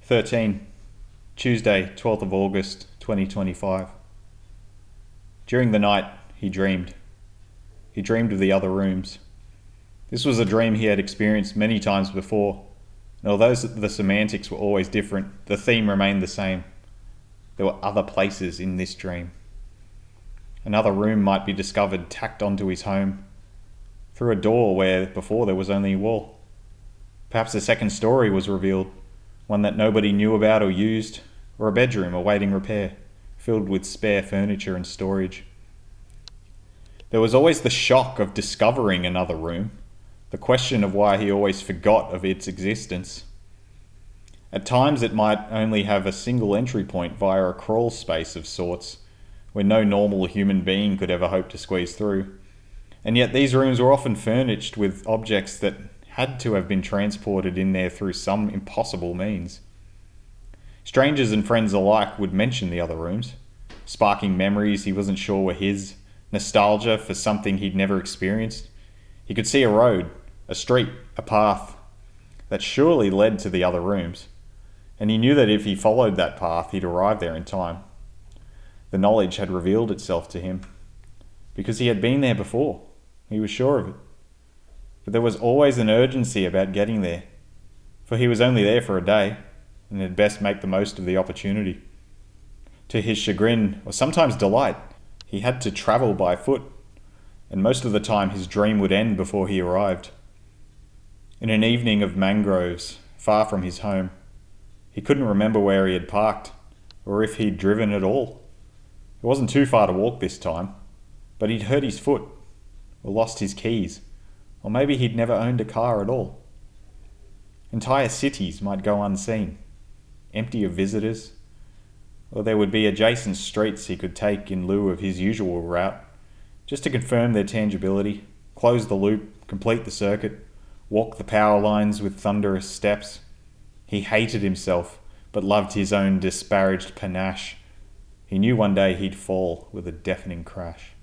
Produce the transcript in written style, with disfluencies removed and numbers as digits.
13. Tuesday, 12th of August, 2025. During the night, he dreamed. He dreamed of the other rooms. This was a dream he had experienced many times before, and although the semantics were always different, the theme remained the same. There were other places in this dream. Another room might be discovered tacked onto his home, through a door where before there was only a wall. Perhaps a second story was revealed, one that nobody knew about or used, or a bedroom awaiting repair, filled with spare furniture and storage. There was always the shock of discovering another room, the question of why he always forgot of its existence. At times it might only have a single entry point via a crawl space of sorts, where no normal human being could ever hope to squeeze through. And yet these rooms were often furnished with objects that had to have been transported in there through some impossible means. Strangers and friends alike would mention the other rooms, sparking memories he wasn't sure were his, nostalgia for something he'd never experienced. He could see a road, a street, a path that surely led to the other rooms, and he knew that if he followed that path, he'd arrive there in time. The knowledge had revealed itself to him, because he had been there before. He was sure of it. But there was always an urgency about getting there, for he was only there for a day, and had best make the most of the opportunity. To his chagrin, or sometimes delight, he had to travel by foot, and most of the time his dream would end before he arrived. In an evening of mangroves, far from his home, he couldn't remember where he had parked, or if he'd driven at all. It wasn't too far to walk this time, but he'd hurt his foot, or lost his keys, or maybe he'd never owned a car at all. Entire cities might go unseen, empty of visitors, or there would be adjacent streets he could take in lieu of his usual route, just to confirm their tangibility, close the loop, complete the circuit, walk the power lines with thunderous steps. He hated himself, but loved his own disparaged panache. He knew one day he'd fall with a deafening crash.